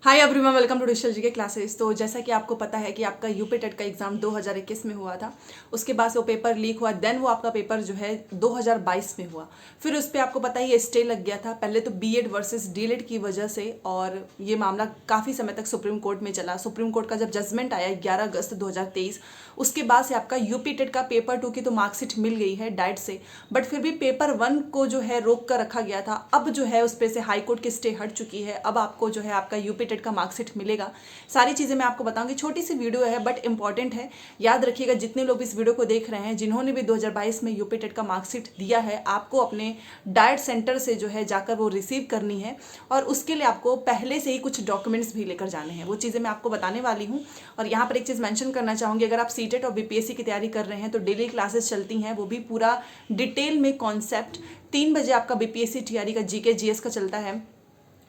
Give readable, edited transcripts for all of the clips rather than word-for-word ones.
Hi everyone, welcome to digital GK classes. तो जैसा कि आपको पता है कि आपका यूपी टेट का एग्जाम 2021 में हुआ था। उसके बाद से वो पेपर लीक हुआ, देन वो आपका पेपर जो है 2022 में हुआ। फिर उस पर आपको पता ही है स्टे लग गया था, पहले तो बीएड वर्सेस डीएलएड की वजह से, और ये मामला काफ़ी समय तक सुप्रीम कोर्ट में चला। सुप्रीम कोर्ट का जब जजमेंट आया 11 अगस्त 2023, उसके बाद से आपका यूपी टेट का पेपर 2 की तो मार्कशीट मिल गई है डाइट से, बट फिर भी पेपर 1 को जो है रोक कर रखा गया था। अब जो है उस पर से हाई कोर्ट की स्टे हट चुकी है। अब आपको जो है आपका यूपी टेट का मार्कशीट मिलेगा। सारी चीज़ें मैं आपको बताऊंगी, छोटी सी वीडियो है बट इंपॉर्टेंट है। याद रखिएगा, जितने लोग इस वीडियो को देख रहे हैं, जिन्होंने भी 2022 में यूपी टेट का मार्कशीट दिया है, आपको अपने डाइट सेंटर से जो है जाकर वो रिसीव करनी है, और उसके लिए आपको पहले से ही कुछ डॉक्यूमेंट्स भी लेकर जाने हैं। वो चीज़ें मैं आपको बताने वाली हूँ। और यहाँ पर एक चीज़ मेंशन करना चाहूँगी, अगर आप सीटेट और बीपीएससी की तैयारी कर रहे हैं तो डेली क्लासेस चलती हैं, वो भी पूरा डिटेल में कॉन्सेप्ट। 3 बजे आपका बीपीएससी टीआरई का जीके जीएस का चलता है,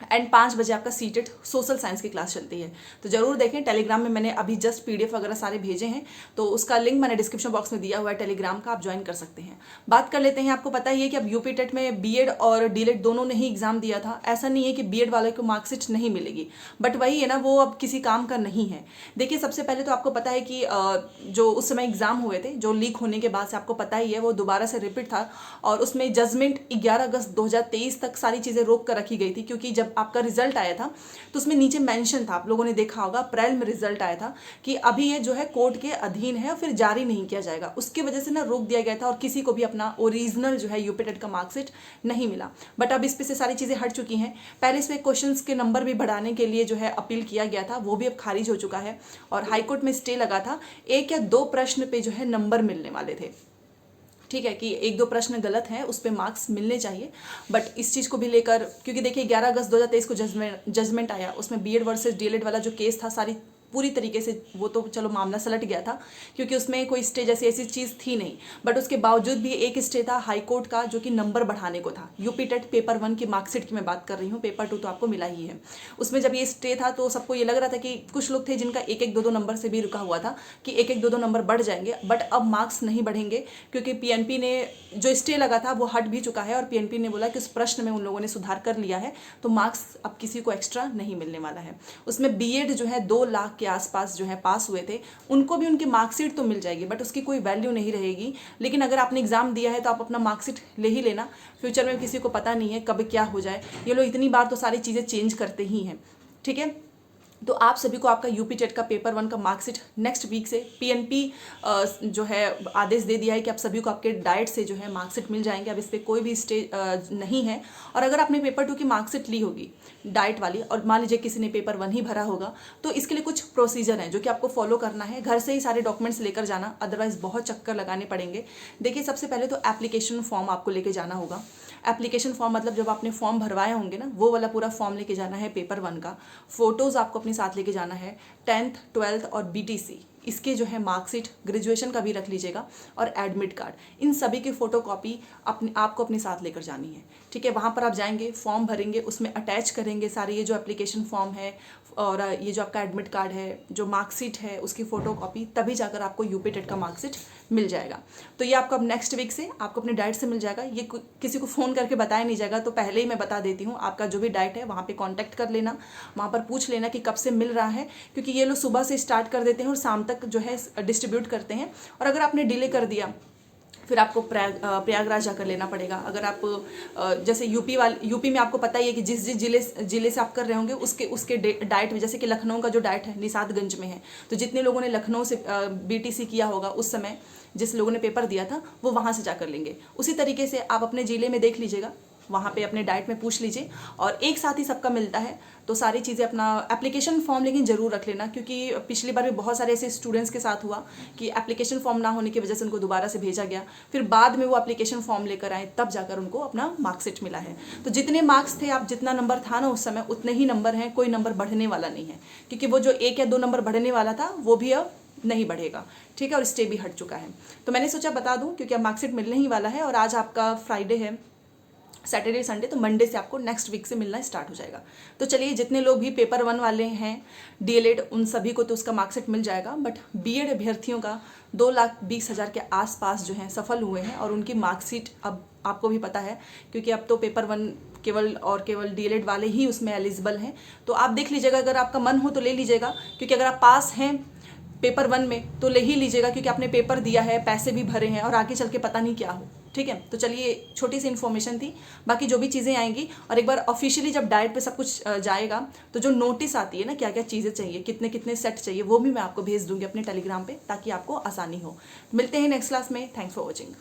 एंड 5 बजे आपका सीटेट सोशल साइंस की क्लास चलती है। तो जरूर देखें। टेलीग्राम में मैंने अभी जस्ट पीडीएफ वगैरह सारे भेजे हैं, तो उसका लिंक मैंने डिस्क्रिप्शन बॉक्स में दिया हुआ है टेलीग्राम का, आप ज्वाइन कर सकते हैं। बात कर लेते हैं। आपको पता ही है कि अब यूपी टेट में बीएड और डीएलएड दोनों ने ही एग्जाम दिया था। ऐसा नहीं है कि बीएड वाले को मार्कशीट नहीं मिलेगी, बट वही है ना, वो अब किसी काम का नहीं है। देखिए, सबसे पहले तो आपको पता है कि जो उस समय एग्जाम हुए थे, जो लीक होने के बाद से आपको पता ही है, वो दोबारा से रिपीट था, और उसमें जजमेंट 11 अगस्त 2023 तक सारी चीज़ें रोक कर रखी गई थी। क्योंकि जब आपका रिजल्ट आया था तो उसमें नीचे मेंशन था, आप लोगों ने देखा होगा, अप्रैल में रिजल्ट आया था कि अभी ये जो है कोर्ट के अधीन है और फिर जारी नहीं किया जाएगा। उसकी वजह से ना रोक दिया गया था, और किसी को भी अपना ओरिजिनल जो है यूपी टेट का मार्कशीट नहीं मिला। बट अब इस पे से सारी चीज़ें हट चुकी हैं। पहले इस पे क्वेश्चंस के नंबर भी बढ़ाने के लिए जो है अपील किया गया था, वो भी अब खारिज हो चुका है, और हाईकोर्ट में स्टे लगा था। 1 या 2 प्रश्न पे जो है नंबर मिलने वाले थे। ठीक है कि 1-2 प्रश्न गलत हैं, उस पर मार्क्स मिलने चाहिए। बट इस चीज़ को भी लेकर, क्योंकि देखिए 11 अगस्त 2023 को जजमेंट आया, उसमें बीएड वर्सेस डीएलएड वाला जो केस था, सारी पूरी तरीके से वो तो चलो मामला सलट गया था, क्योंकि उसमें कोई स्टे जैसी ऐसी चीज़ थी नहीं। बट उसके बावजूद भी एक स्टे था हाई कोर्ट का, जो कि नंबर बढ़ाने को था। यूपी टेट पेपर 1 की मार्कशीट की मैं बात कर रही हूँ, पेपर 2 तो आपको मिला ही है। उसमें जब ये स्टे था तो सबको ये लग रहा था कि कुछ लोग थे जिनका 1-1, 2-2 नंबर से भी रुका हुआ था कि 1-1, 2-2 नंबर बढ़ जाएंगे, बट अब मार्क्स नहीं बढ़ेंगे, क्योंकि पीएनपी ने जो स्टे लगा था वो हट भी चुका है, और पीएनपी ने बोला कि उस प्रश्न में उन लोगों ने सुधार कर लिया है, तो मार्क्स अब किसी को एक्स्ट्रा नहीं मिलने वाला है। उसमें बीएड जो है 2 लाख के आसपास जो है पास हुए थे, उनको भी उनकी मार्कशीट तो मिल जाएगी, बट उसकी कोई वैल्यू नहीं रहेगी। लेकिन अगर आपने एग्जाम दिया है तो आप अपना मार्कशीट ले ही लेना। फ्यूचर में किसी को पता नहीं है कब क्या हो जाए, ये लोग इतनी बार तो सारी चीज़ें चेंज करते ही हैं। ठीक है, तो आप सभी को आपका यूपी टेट का पेपर 1 का मार्कशीट नेक्स्ट वीक से पीएनपी जो है आदेश दे दिया है कि आप सभी को आपके डाइट से जो है मार्कशीट मिल जाएंगे। अब इस पर कोई भी स्टे नहीं है। और अगर आपने पेपर 2 की मार्कशीट ली होगी डाइट वाली, और मान लीजिए किसी ने पेपर 1 ही भरा होगा, तो इसके लिए कुछ प्रोसीजर हैं जो कि आपको फॉलो करना है। घर से ही सारे डॉक्यूमेंट्स लेकर जाना, अदरवाइज बहुत चक्कर लगाने पड़ेंगे। देखिए, सबसे पहले तो एप्लीकेशन फॉर्म आपको लेके जाना होगा। एप्लीकेशन फॉर्म मतलब जब आपने फॉर्म भरवाए होंगे ना, वो वाला पूरा फॉर्म लेके जाना है पेपर 1 का। फोटोज़ आपको अपने साथ लेके जाना है। 10th 12th और बीटीसी इसके जो है मार्कशीट, ग्रेजुएशन का भी रख लीजिएगा, और एडमिट कार्ड, इन सभी की फ़ोटोकॉपी आपको अपने साथ लेकर जानी है। ठीक है, वहाँ पर आप जाएंगे, फॉर्म भरेंगे, उसमें अटैच करेंगे सारे ये जो एप्लीकेशन फॉर्म है, और ये जो आपका एडमिट कार्ड है, जो मार्कशीट है, उसकी फ़ोटोकॉपी, तभी जाकर आपको यूपी टेट का मार्कशीट मिल जाएगा। तो ये आपको अब नेक्स्ट वीक से आपको अपने डाइट से मिल जाएगा। ये किसी को फ़ोन करके बताया नहीं जाएगा, तो पहले ही मैं बता देती हूँ, आपका जो भी डाइट है वहाँ पे कांटेक्ट कर लेना, वहाँ पर पूछ लेना कि कब से मिल रहा है, क्योंकि ये लोग सुबह से स्टार्ट कर देते हैं और शाम तक जो है डिस्ट्रीब्यूट करते हैं। और अगर आपने डिले कर दिया, फिर आपको प्रयागराज जाकर लेना पड़ेगा। अगर आप जैसे यूपी में आपको पता ही है कि जिस जिले से आप कर रहे होंगे, उसके डाइट में, जैसे कि लखनऊ का जो डाइट है निषादगंज में है, तो जितने लोगों ने लखनऊ से बीटीसी किया होगा उस समय, जिस लोगों ने पेपर दिया था, वो वहाँ से जाकर लेंगे। उसी तरीके से आप अपने ज़िले में देख लीजिएगा, वहाँ पे अपने डाइट में पूछ लीजिए, और एक साथ ही सबका मिलता है। तो सारी चीज़ें, अपना एप्लीकेशन फॉर्म लेकिन ज़रूर रख लेना, क्योंकि पिछली बार भी बहुत सारे ऐसे स्टूडेंट्स के साथ हुआ कि एप्लीकेशन फॉर्म ना होने की वजह से उनको दोबारा से भेजा गया, फिर बाद में वो एप्लीकेशन फॉर्म लेकर आए, तब जाकर उनको अपना मार्कशीट मिला है। तो जितने मार्क्स थे, आप जितना नंबर था ना उस समय, उतने ही नंबर हैं, कोई नंबर बढ़ने वाला नहीं है, क्योंकि वो जो 1 या 2 नंबर बढ़ने वाला था वो भी अब नहीं बढ़ेगा। ठीक है, और स्टे भी हट चुका है। तो मैंने सोचा बता दूं, क्योंकि अब मार्कशीट मिलने ही वाला है, और आज आपका फ्राइडे है, सैटरडे संडे, तो मंडे से आपको नेक्स्ट वीक से मिलना स्टार्ट हो जाएगा। तो चलिए, जितने लोग भी पेपर 1 वाले हैं डीएलएड, उन सभी को तो उसका मार्कशीट मिल जाएगा, बट बीएड अभ्यर्थियों का 2,20,000 के आसपास जो हैं सफल हुए हैं, और उनकी मार्कशीट अब आपको भी पता है, क्योंकि अब तो पेपर 1 केवल डीएलएड वाले ही उसमें एलिजिबल हैं। तो आप देख लीजिएगा, अगर आपका मन हो तो ले लीजिएगा, क्योंकि अगर आप पास हैं पेपर 1 में तो ले ही लीजिएगा, क्योंकि आपने पेपर दिया है, पैसे भी भरे हैं, और आगे चल के पता नहीं क्या हो। ठीक है, तो चलिए, छोटी सी इन्फॉर्मेशन थी। बाकी जो भी चीज़ें आएंगी, और एक बार ऑफिशियली जब डाइट पे सब कुछ जाएगा, तो जो नोटिस आती है ना, क्या क्या चीज़ें चाहिए, कितने कितने सेट चाहिए, वो भी मैं आपको भेज दूंगी अपने टेलीग्राम पे, ताकि आपको आसानी हो। मिलते हैं नेक्स्ट क्लास में। Thanks for watching.